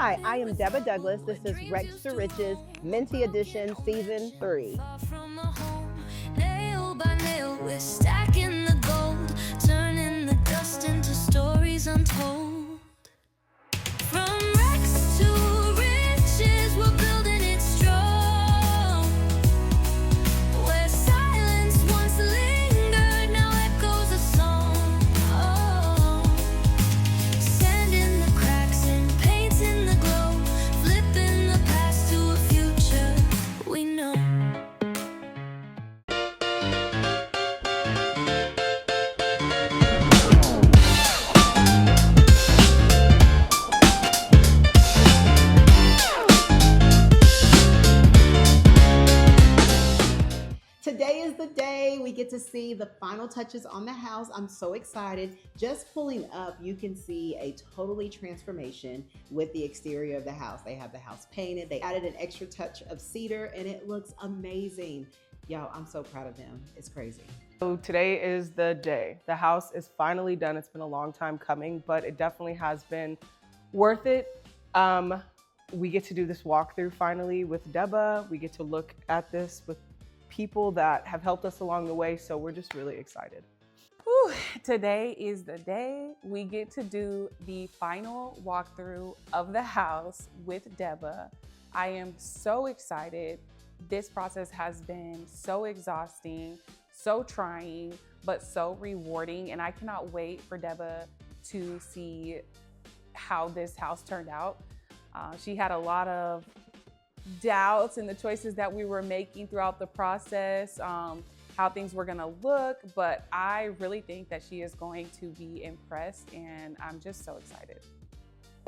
Hi, I am Deba Douglas. This is Rex to Riches, Minty Edition, Season 3. Nail by nail, we're stacking the gold, turning the dust into stories untold. From Rex to riches, we're building it strong. Where silence once lingered, now echoes a song. Oh, sand in the cracks and paint in the glow, flipping the past to a future we know. Today is the day we get to see the final touches on the house. I'm so excited. Just pulling up, you can see a totally transformation with the exterior of the house. They have the house painted. They added an extra touch of cedar and it looks amazing. Y'all, I'm so proud of them. It's crazy. So today is the day. The house is finally done. It's been a long time coming, but it definitely has been worth it. We get to do this walkthrough finally with Deba. We get to look at this with people that have helped us along the way. So we're just really excited. Whew, today is the day we get to do the final walkthrough of the house with Deba. I am so excited. This process has been so exhausting, so trying, but so rewarding. And I cannot wait for Deba to see how this house turned out. She had a lot of doubts in the choices that we were making throughout the process, how things were gonna look, but I really think that she is going to be impressed and I'm just so excited.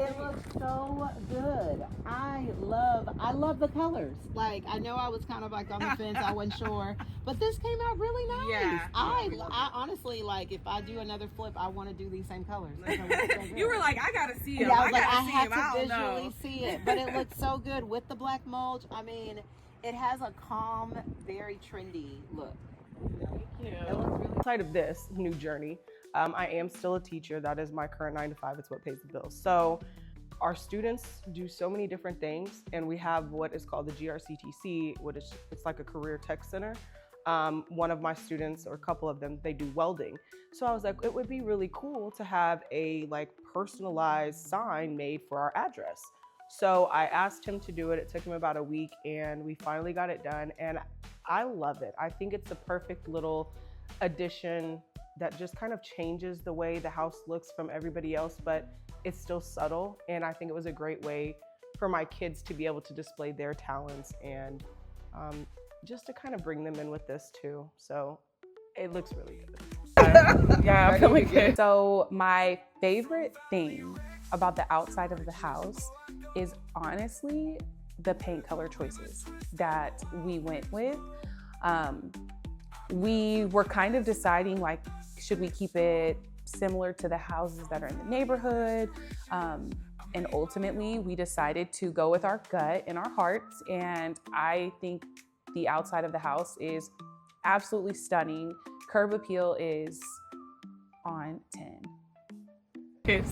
It looks so good. I love the colors. Like, I know I was kind of like on the fence, I wasn't sure, but this came out really nice. Yeah. I honestly, like, if I do another flip, I want to do these same colors. You were like, I gotta see him. Yeah, I was like, I gotta see have him. to I don't know. visually see it, but it looks so good with the black mulch. I mean, it has a calm, very trendy look. Thank you. It looks really Outside of this new journey, I am still a teacher. That is my current 9 to 5. It's what pays the bills. So our students do so many different things, and we have what is called the GRCTC, it's like a career tech center. One of my students, or a couple of them, they do welding. So I was like, it would be really cool to have a like personalized sign made for our address. So I asked him to do it. It took him about a week and we finally got it done. And I love it. I think it's a perfect little addition that just kind of changes the way the house looks from everybody else, but it's still subtle. And I think it was a great way for my kids to be able to display their talents and just to kind of bring them in with this too. So it looks really good. Yeah, I'm feeling good. So my favorite thing about the outside of the house is honestly the paint color choices that we went with. We were kind of deciding, like, should we keep it similar to the houses that are in the neighborhood? And ultimately we decided to go with our gut and our hearts. And I think the outside of the house is absolutely stunning. Curb appeal is on 10. Okay,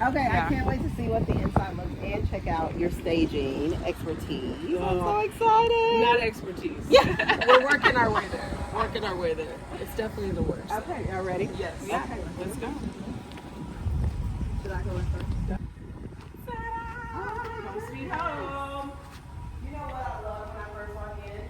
yeah. I can't wait to see what the inside looks and check out your staging expertise. I'm so excited. Not expertise. Yeah. We're working our way there. It's definitely the worst. Okay, y'all ready? Yes. Yeah. Okay, let's go. Should I go in first? Home sweet home. You know what I love when I first walk in?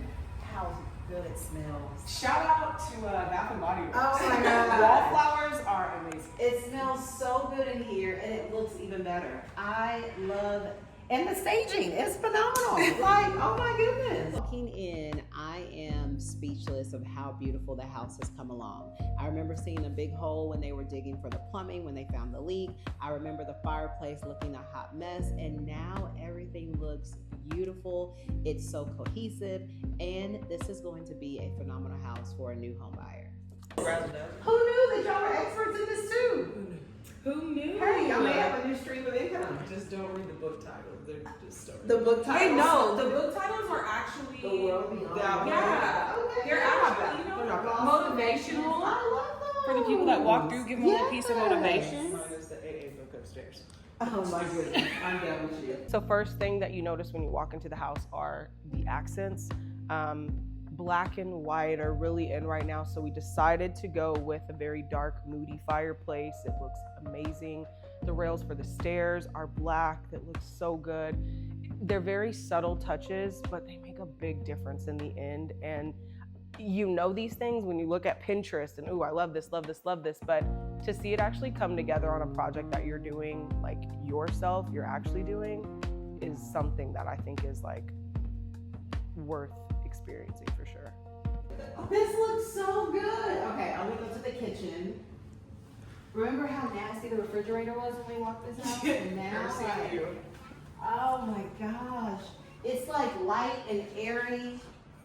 How good it smells. Shout out to Bath and Body Works. Oh my God. Wallflowers are amazing. It smells so good in here and it looks even better. I love, and the staging is phenomenal. Like, oh my goodness. Walking in, I am speechless of how beautiful the house has come along. I remember seeing a big hole when they were digging for the plumbing, when they found the leak. I remember the fireplace looking a hot mess, and now everything looks beautiful. It's so cohesive, and this is going to be a phenomenal house for a new home buyer. Who knew that y'all were experts in this too? Who knew? Hey, y'all may have a new stream of income. Just don't read the book titles. They're just stories. The book titles. Hey, no, the book titles are actually The World Beyond. Yeah. Okay. They're actually, They're not bad. motivational. I love those. For the people that walk through, give them a little piece of Yes. motivation. Mine is the AA book upstairs. Oh my goodness, I'm done with you. So first thing that you notice when you walk into the house are the accents. Black and white are really in right now, so we decided to go with a very dark, moody fireplace. It looks amazing. The rails for the stairs are black. That looks so good. They're very subtle touches, but they make a big difference in the end. And you know these things when you look at Pinterest and, ooh, I love this, love this, love this. But to see it actually come together on a project that you're doing, like yourself, you're actually doing, is something that I think is like worth experiencing for sure. This looks so good. Okay, I'm gonna go to the kitchen. Remember how nasty the refrigerator was when we walked this house? And now, like, oh my gosh. It's like light and airy.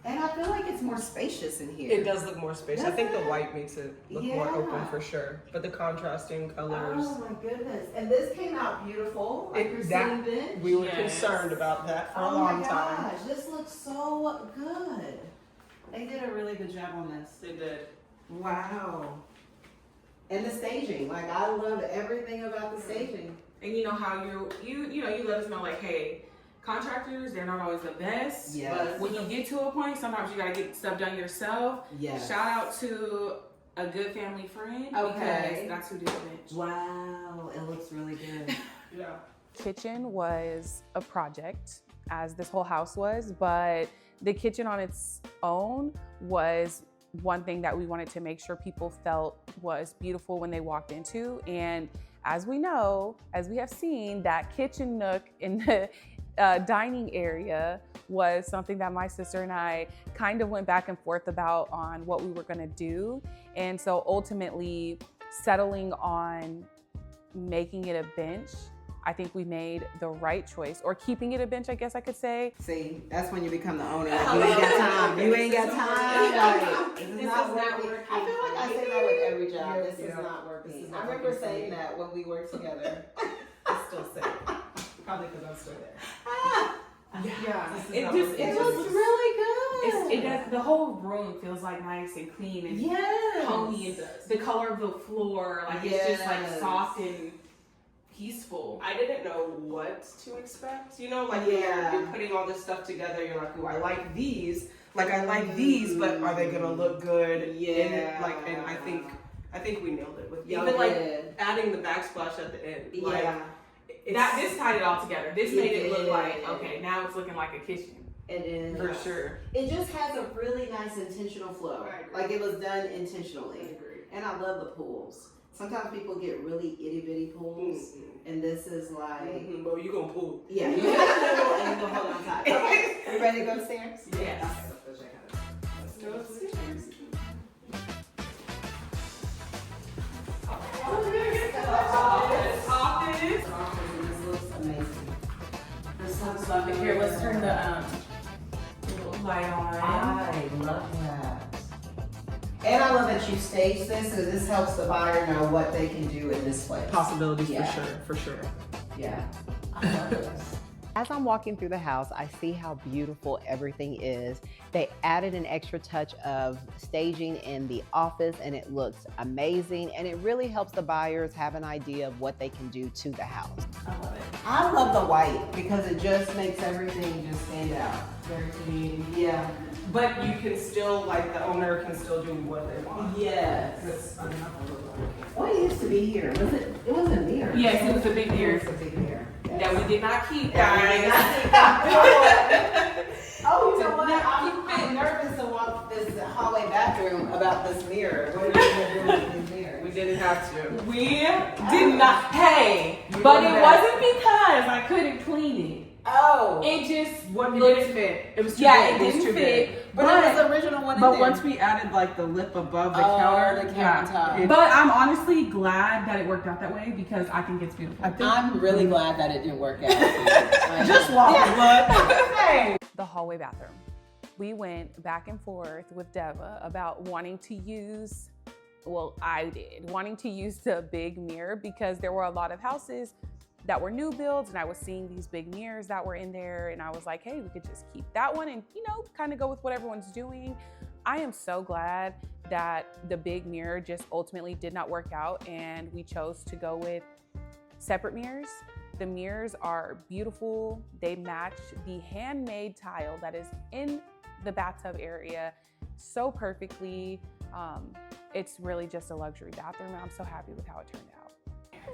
And I feel like it's more spacious in here. It does look more spacious. I think the white makes it look more Yeah. open for sure. But the contrasting colors. Oh my goodness. And this came out beautiful. Like your sitting bench. We were Yes. concerned about that for a Oh long my time. gosh, this looks so good. They did a really good job on this. They did. Wow. And the staging, like I love everything about the staging. And you know how you let us know like, hey, contractors, they're not always the best. Yes. But when you get to a point, sometimes you gotta get stuff done yourself. Yes. Shout out to a good family friend Okay. because that's who did the bench. Wow, it looks really good. Yeah. Kitchen was a project, as this whole house was, but the kitchen on its own was one thing that we wanted to make sure people felt was beautiful when they walked into. And as we know, as we have seen, that kitchen nook in the dining area was something that my sister and I kind of went back and forth about on what we were gonna do. And so ultimately settling on making it a bench, I think we made the right choice, or keeping it a bench, I guess I could say. See, that's when you become the owner. Like, you ain't got time. You ain't got time. Like, this is not working. I feel like I say that with every job. This is not working. I remember saying that when we worked together. I still say it. Probably because I'm still there. Yeah. It looks really good. It does. The whole room feels like nice and clean and Yes. homey. And the color of the floor, like it's just like Yes. soft and peaceful. I didn't know what to expect. You know, like Yeah. you're putting all this stuff together. You're like, ooh, I like these. Like I like these, but are they gonna look good? Yeah. And I think we nailed it with Y'all even like did. adding the backsplash at the end. Like, Yeah, This tied it all together. This It made it look did. like, okay, now it's looking like a kitchen. it is. for sure. It just has a really nice intentional flow. I agree. Like it was done intentionally. agree. And I love the pools. Sometimes people get really itty bitty pools, and this is like, Well, you gonna pull. yeah, you have a pool and you can hold on tight. Okay, you ready to go upstairs? Yes. Let's go upstairs. Office. This looks amazing. This looks Love it. Here, let's turn the little light on. I love that. And I love that you staged this, because this helps the buyer know what they can do in this place. Possibilities Yeah. for sure. Yeah. I love this. As I'm walking through the house, I see how beautiful everything is. They added an extra touch of staging in the office and it looks amazing, and it really helps the buyers have an idea of what they can do to the house. I love it. I love the white because it just makes everything just stand out. Very clean. Yeah. But you can still, like, the owner can still do what they want. Yes. It's, I mean, I love it. What used to be here? Was it? It was a mirror. Yes, it was a big mirror It was a big mirror. that we did not keep, Yeah, guys. Oh, you know what? Not I'm nervous to walk this hallway bathroom about this mirror. What are we gonna do with this mirror? We didn't have to. We did not. Hey, You but were it bad. wasn't because I couldn't clean it. Oh. It just What it looked didn't fit. It was too Yeah, big. it was didn't too fit. big. But it was the original one in But there. once we added like the lip above the Oh, counter, the countertop. it- But I'm honestly glad that it worked out that way because I think it's beautiful. I think I'm really glad that it didn't work out. just walk hey. The hallway bathroom. We went back and forth with Deba about wanting to use, well, I did, wanting to use the big mirror because there were a lot of houses that were new builds and I was seeing these big mirrors that were in there and I was like, hey, we could just keep that one and, you know, kind of go with what everyone's doing. I am so glad that the big mirror just ultimately did not work out and we chose to go with separate mirrors. The mirrors are beautiful. They match the handmade tile that is in the bathtub area so perfectly. It's really just a luxury bathroom. I'm so happy with how it turned out.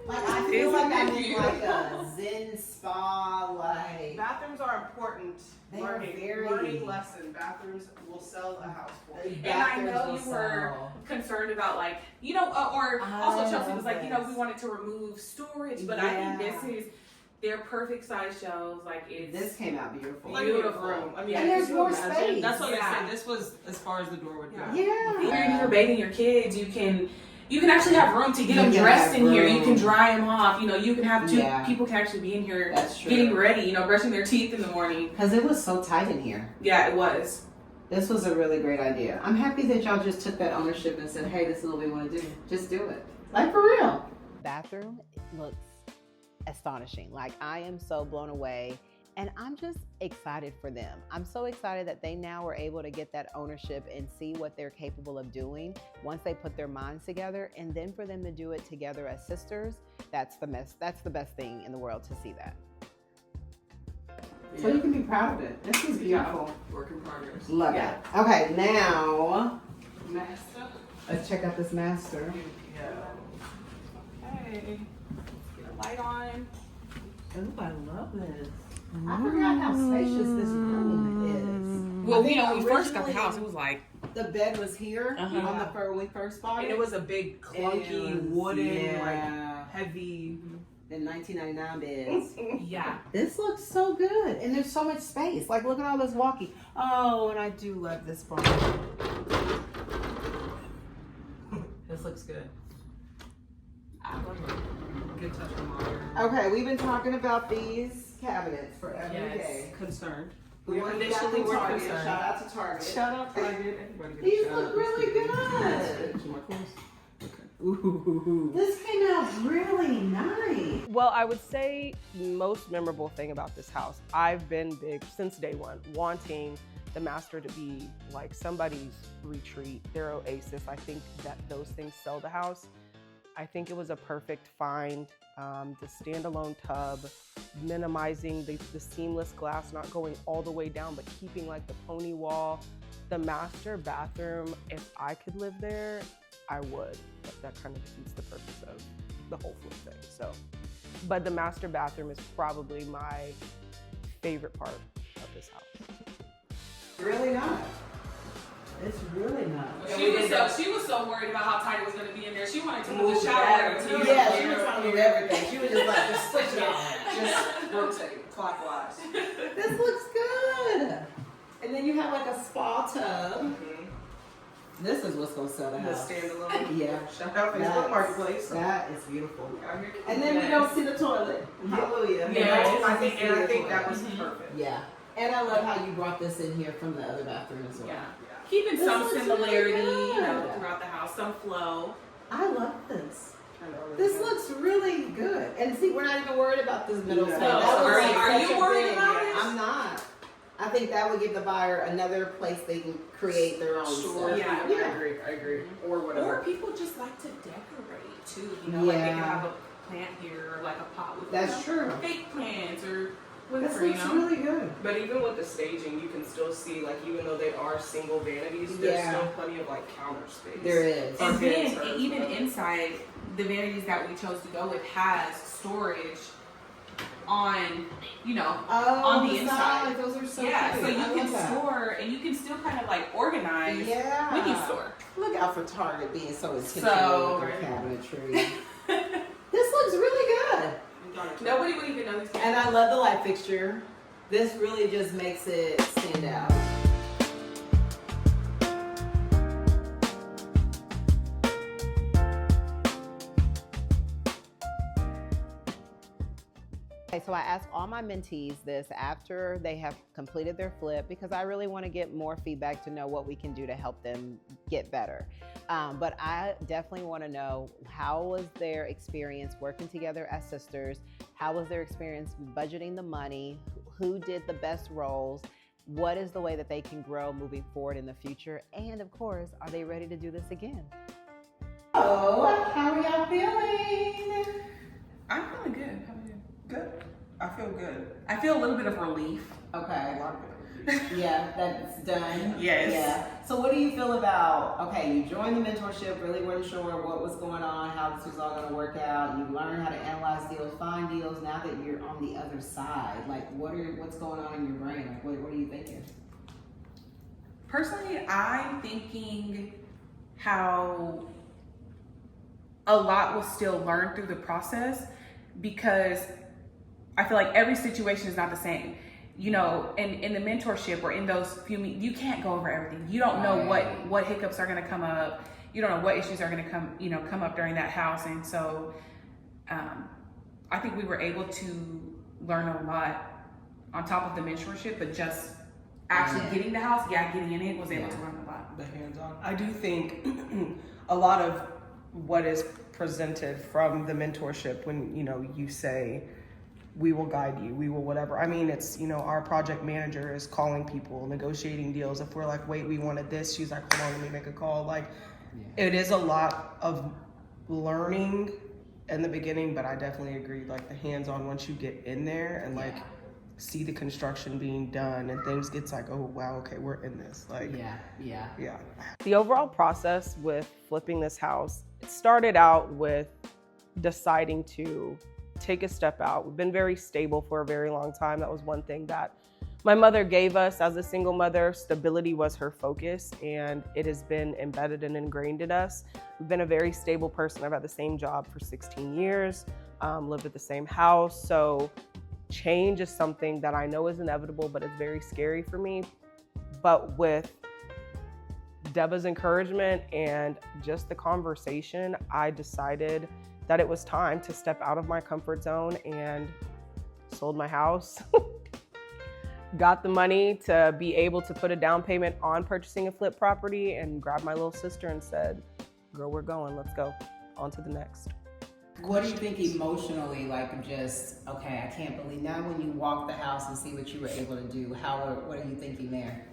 Like, I feel like I'm in like a Zen spa, like. Bathrooms are important. They are very- Learning lesson. Bathrooms will sell a house for you. And I know you were concerned about like, you know, or also Chelsea was like, you know, we wanted to remove storage, but I think this is their perfect size shelves. Like This came out beautiful. beautiful. Room. I mean, And there's more space. That's what Yeah. I said. This was as far as the door would go. Yeah. If you're bathing your kids, you can actually have room to get You them can dressed have in here. You room. can dry them off. You know, you can have two Yeah. people can actually be in here That's true. getting ready. You know, brushing their teeth in the morning. Because it was so tight in here. Yeah, it was. This was a really great idea. I'm happy that y'all just took that ownership and said, hey, this is what we want to do. Just do it. Like, for real. Bathroom looks astonishing. Like, I am so blown away, and I'm just excited for them. I'm so excited that they now are able to get that ownership and see what they're capable of doing once they put their minds together, and then for them to do it together as sisters. That's the best thing in the world, to see that. So you can be proud of it. This is beautiful. Work in progress. Love Yeah. it. Okay, now Master. let's check out this master. Okay. Get a light on. Oh, I love this. I forgot how spacious this room Well, I think when we first got the originally- house, it was like, is. The bed was here Uh-huh. on the when we first bought And it. it was a big, clunky, wooden, yeah. like heavy. In 1999 beds. yeah. This looks so good, and there's so much space. Like, look at all this walking. Oh, and I do love this part. This looks good. I love it. Good touch on modern. Okay, we've been talking about these cabinets forever. Yes. Concerned. We We initially were Target. concerned. Shout out to Target. Shout out Target. Everybody get a These shout look out. really good. Some more clothes. Okay. Ooh, this came out really nice. Well, I would say the most memorable thing about this house, I've been big since day one, wanting the master to be like somebody's retreat, their oasis. I think that those things sell the house. I think it was a perfect find. The standalone tub, minimizing the seamless glass, not going all the way down, but keeping like the pony wall. The master bathroom, if I could live there, I would. But that kind of defeats the purpose of the whole flip thing. So, but the master bathroom is probably my favorite part of this house. Really nice. It's really nice. She was so worried about how tight it was going to be in there. She wanted to move the shower. Yeah, she was trying to do everything. She was just like, just switch it on. Just rotate clockwise. This looks good. And then you have like a spa tub. This is what's gonna sell the The house. standalone. Yeah. Shout out Facebook Marketplace. That is beautiful. Out here. And then we don't see the toilet. Hallelujah. Yeah, We I don't think, see and I the think that toilet. was perfect. Yeah. And I love how you brought this in here from the other bathroom as well. Yeah. Keeping This some looks similarity, really you know, good. throughout the house, some flow. I love this. I know. This looks really good. And see, we're not even worried about this middle No. space. That was Are like you- are such you a worried thing. about it? I'm not. I think that would give the buyer another place they can create their own Sure. stuff. Yeah. I agree. Or whatever. Or people just like to decorate too, you know, like they can Yeah. have a plant here or like a pot with That's true. fake plants or This whatever, you looks know. really good. But even with the staging, you can still see, like, even though they are single vanities, there's Yeah. still plenty of, like, counter space. There is. And Okay, then so- even inside, the vanities that we chose to go with has storage on, you know, Oh, on the inside. side. Those are so yeah, cute. so you I can love that. store and you can still kind of like organize Yeah. when you store. Look out for Target being so intentional So- with their cabinetry. This looks really good. Nobody would even know these. And I love the light fixture. This really just makes it stand out. Okay, so I ask all my mentees this after they have completed their flip because I really want to get more feedback to know what we can do to help them get better. But I definitely want to know, how was their experience working together as sisters? How was their experience budgeting the money? Who did the best roles? What is the way that they can grow moving forward in the future? And of course, are they ready to do this again? Oh, how are y'all feeling? I'm feeling good. How are you? Good. feel a little bit of relief. Okay. Yeah, that's done. Yes. Yeah. So what do you feel about, okay, you joined the mentorship, really weren't sure what was going on, how this was all going to work out. You learned how to analyze deals, find deals. Now that you're on the other side, like what's going on in your brain? Like what are you thinking? Personally, I'm thinking how a lot was still learned through the process, because I feel like every situation is not the same. You know, in the mentorship or in those few meetings, you can't go over everything. You don't know what hiccups are going to come up. You don't know what issues are going to come up during that house. And so I think we were able to learn a lot on top of the mentorship, but just actually getting the house, getting in it, was able to learn a lot. The hands-on. I do think a lot of what is presented from the mentorship, when you say, we will guide you, we will whatever. I mean, it's, our project manager is calling people, negotiating deals. If we're like, wait, we wanted this, she's like, hold on, let me make a call. Like, it is a lot of learning in the beginning, but I definitely agree, like the hands-on, once you get in there and like see the construction being done and things, it's like, oh wow, okay, we're in this. Like, yeah. The overall process with flipping this house, it started out with deciding to take a step out. We've been very stable for a very long time. That was one thing that my mother gave us as a single mother. Stability was her focus, and it has been embedded and ingrained in us. We've been a very stable person. I've had the same job for 16 years, lived at the same house. So change is something that I know is inevitable, but it's very scary for me. But with Deba's encouragement and just the conversation, I decided that it was time to step out of my comfort zone and sold my house. Got the money to be able to put a down payment on purchasing a flip property, and grabbed my little sister and said, girl, we're going, let's go on to the next. What do you think emotionally, like just, okay, I can't believe, now when you walk the house and see what you were able to do, what are you thinking there?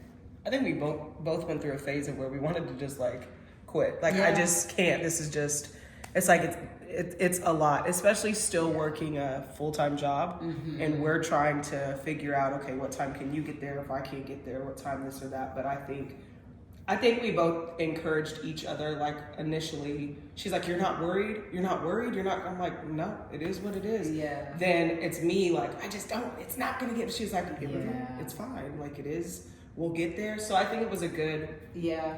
I think we both went through a phase of where we wanted to just like quit. Like, I just can't, this is just, it's like, it's a lot, especially still working a full-time job. And we're trying to figure out, okay, what time can you get there? If I can't get there, what time this or that. But I think we both encouraged each other. Like, initially, she's like, you're not worried? I'm like, no, it is what it is. Yeah. Then it's me like, I just don't, it's not gonna get, she's like, it's fine, like it is, we'll get there. So I think it was a good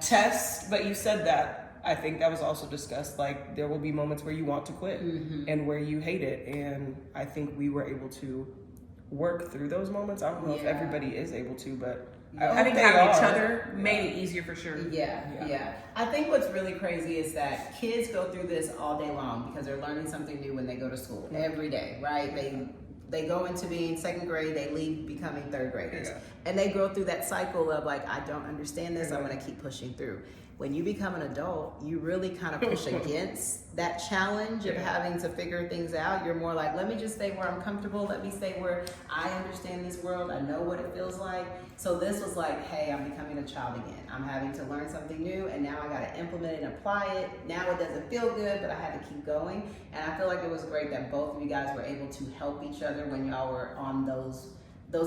test. But you said that, I think that was also discussed, like there will be moments where you want to quit and where you hate it. And I think we were able to work through those moments. I don't know if everybody is able to, but I think having each other made it easier for sure. Yeah. I think what's really crazy is that kids go through this all day long because they're learning something new when they go to school every day, right? They go into being second grade, they leave becoming third graders. And they go through that cycle of like, I don't understand this, I'm gonna keep pushing through. When you become an adult, you really kind of push against that challenge of having to figure things out. You're more like, let me just stay where I'm comfortable. Let me stay where I understand this world. I know what it feels like. So this was like, hey, I'm becoming a child again. I'm having to learn something new, and now I got to implement it and apply it. Now it doesn't feel good, but I had to keep going. And I feel like it was great that both of you guys were able to help each other when y'all were on those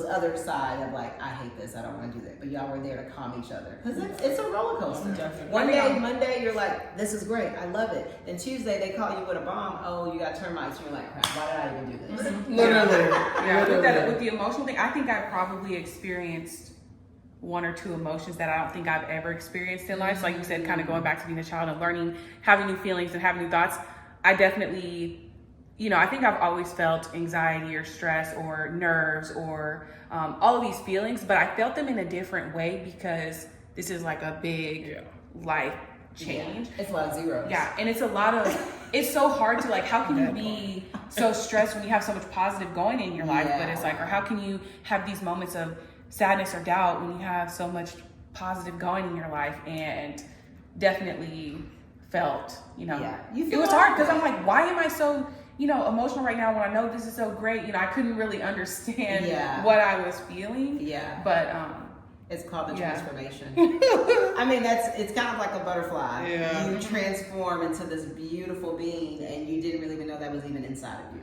other side of like, I hate this, I don't want to do that. But y'all were there to calm each other. Because it's a roller coaster. One day, Monday, you're like, this is great, I love it. Then Tuesday, they call you with a bomb, oh, you got termites. And you're like, crap, why did I even do this? Literally. With the emotional thing, I think I probably experienced one or two emotions that I don't think I've ever experienced in life. So like you said, kind of going back to being a child and learning, having new feelings and having new thoughts. I definitely, I think I've always felt anxiety or stress or nerves or all of these feelings, but I felt them in a different way because this is like a big life change. It's a lot of zeros. Yeah, and it's so hard to like, how can you be so stressed when you have so much positive going in your life? But it's like, or how can you have these moments of sadness or doubt when you have so much positive going in your life? And definitely felt, it was hard because I'm like, why am I so emotional right now when I know this is so great? I couldn't really understand what I was feeling. Yeah. But It's called the Yeah. transformation. I mean, it's kind of like a butterfly. Yeah. You transform into this beautiful being, and you didn't really even know that was even inside of you.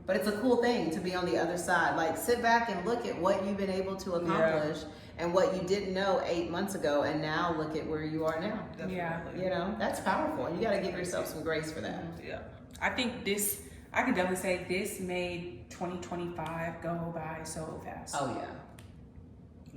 But it's a cool thing to be on the other side. Like, sit back and look at what you've been able to accomplish and what you didn't know 8 months ago, and now look at where you are now. Yeah. You know, that's powerful. You got to give yourself some grace for that. Yeah. I think I could definitely say this made 2025 go by so fast. Oh, yeah.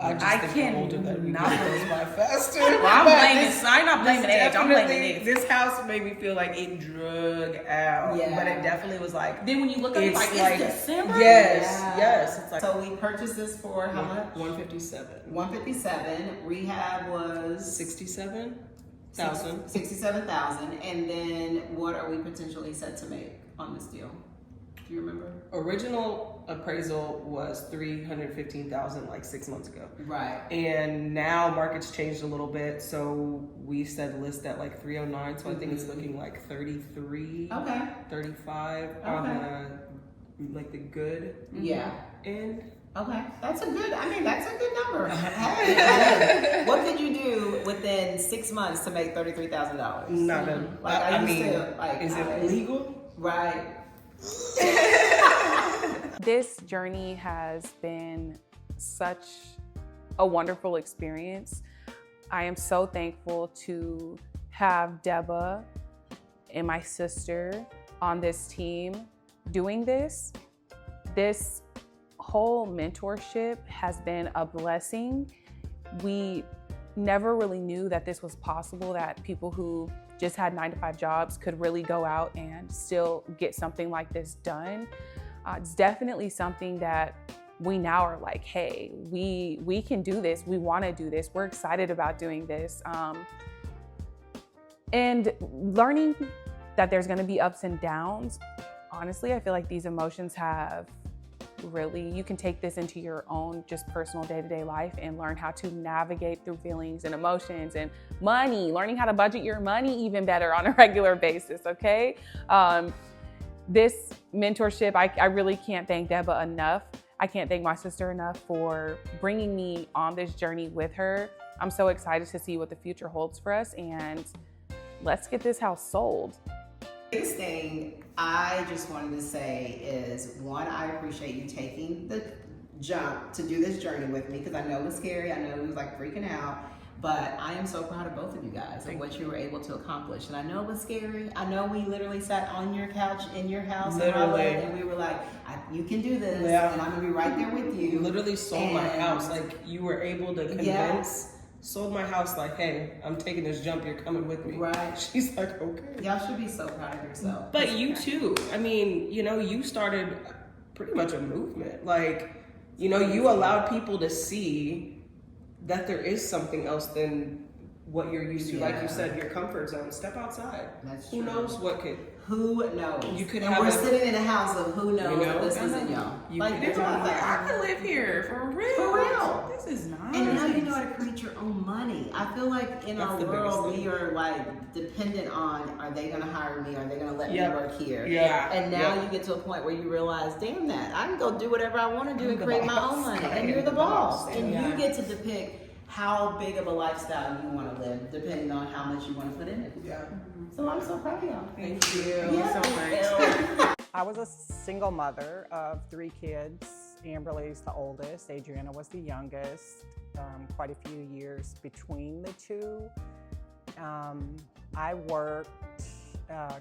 I just I think can the older that we not- get goes by faster. Well, I'm But blaming, this- I'm not blaming age, I'm blaming definitely- age. This house made me feel like it drug out. Yeah. But it definitely was like, Then when you look up, it's like, it's December? Yes, Yeah. yes. It's like So we purchased this for how much? 157. 157. Rehab was 67,000. 67,000. And then what are we potentially set to make on this deal? Do you remember? Original appraisal was 315,000 like 6 months ago. Right. And now market's changed a little bit, so we said list at like 309, so I think it's looking like 33, Okay. 35 on the like the good Yeah. end. Okay. That's a good number. Hey, what could you do within 6 months to make $33,000? Not a, Like, I used mean, to, like, is it legal? Right. This journey has been such a wonderful experience. I am so thankful to have Deba and my sister on this team doing this. This whole mentorship has been a blessing. We never really knew that this was possible, that people who just had 9-to-5 jobs could really go out and still get something like this done. It's definitely something that we now are like, hey, we can do this. We want to do this. We're excited about doing this. And learning that there's going to be ups and downs. Honestly, I feel like these emotions have really, you can take this into your own just personal day-to-day life and learn how to navigate through feelings and emotions and money, learning how to budget your money even better on a regular basis, okay? This mentorship, I really can't thank Deba enough. I can't thank my sister enough for bringing me on this journey with her. I'm so excited to see what the future holds for us, and let's get this house sold. Biggest thing I just wanted to say is, one, I appreciate you taking the jump to do this journey with me, because I know it was scary. I know it was like freaking out, but I am so proud of both of you guys and what you were able to accomplish. And I know it was scary. I know we literally sat on your couch in your house and we were like, you can do this, and I'm gonna be right there with you. You literally sold my house. Like, you were able to convince. Sold my house like, hey, I'm taking this jump, you're coming with me. Right. She's like, okay. Y'all should be so proud of yourself. But you too. I mean, you know, you started pretty much a movement. Like, you know, you allowed people to see that there is something else than what you're used to. Like you said, your comfort zone. Step outside. That's Who true. knows what could. Who knows? You could and have we're a- sitting in a house of who knows You know? if this isn't y'all. You Like, could think have- about that. I can live here for real. For real. This is nice. And now you know how to create your own money. I feel like in That's our the biggest world, thing. we are like dependent on, are they gonna hire me? Are they gonna let Yep. me work here? Yeah. And now Yep. you get to a point where you realize, damn that, I can go do whatever I wanna do and the create my boss. own money. I And am you're the the boss. boss. And Yeah. you get to depict how big of a lifestyle you wanna live, depending on how much you wanna put in it. Yeah. So I'm so proud of y'all. Thank you Yeah. so much. I was a single mother of 3 kids. Amberly's the oldest, Adriana was the youngest, quite a few years between the two. I worked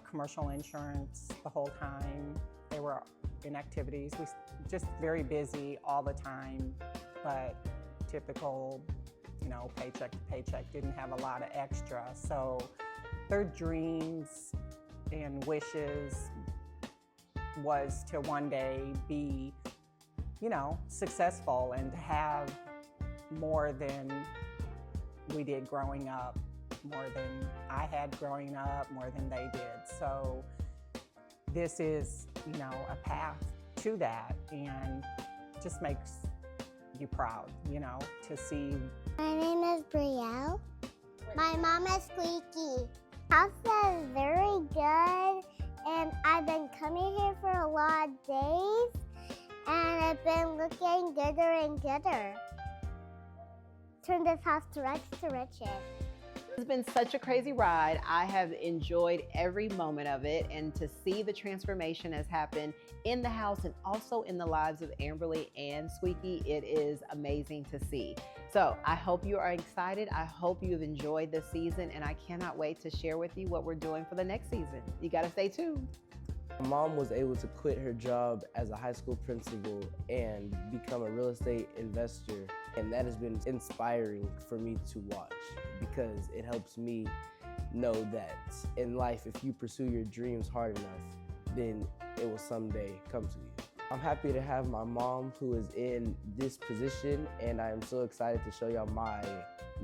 commercial insurance the whole time. They were in activities. We just very busy all the time, but typical, you know, paycheck to paycheck, didn't have a lot of extra. So their dreams and wishes was to one day be, you know, successful and to have more than we did growing up, more than I had growing up, more than they did. So this is, you know, a path to that, and just makes you proud, you know, to see. My name is Brielle. My mom is Squeaky. House is very good, and I've been coming here for a lot of days, and it's been looking gooder and gooder. turn this house to riches. It's been such a crazy ride. I have enjoyed every moment of it, and to see the transformation has happened in the house and also in the lives of Amberly and Squeaky, it is amazing to see. So I hope you are excited. I hope you've enjoyed this season, and I cannot wait to share with you what we're doing for the next season. You got to stay tuned. My mom was able to quit her job as a high school principal and become a real estate investor. And that has been inspiring for me to watch, because it helps me know that in life, if you pursue your dreams hard enough, then it will someday come to you. I'm happy to have my mom who is in this position, and I am so excited to show y'all my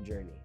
journey.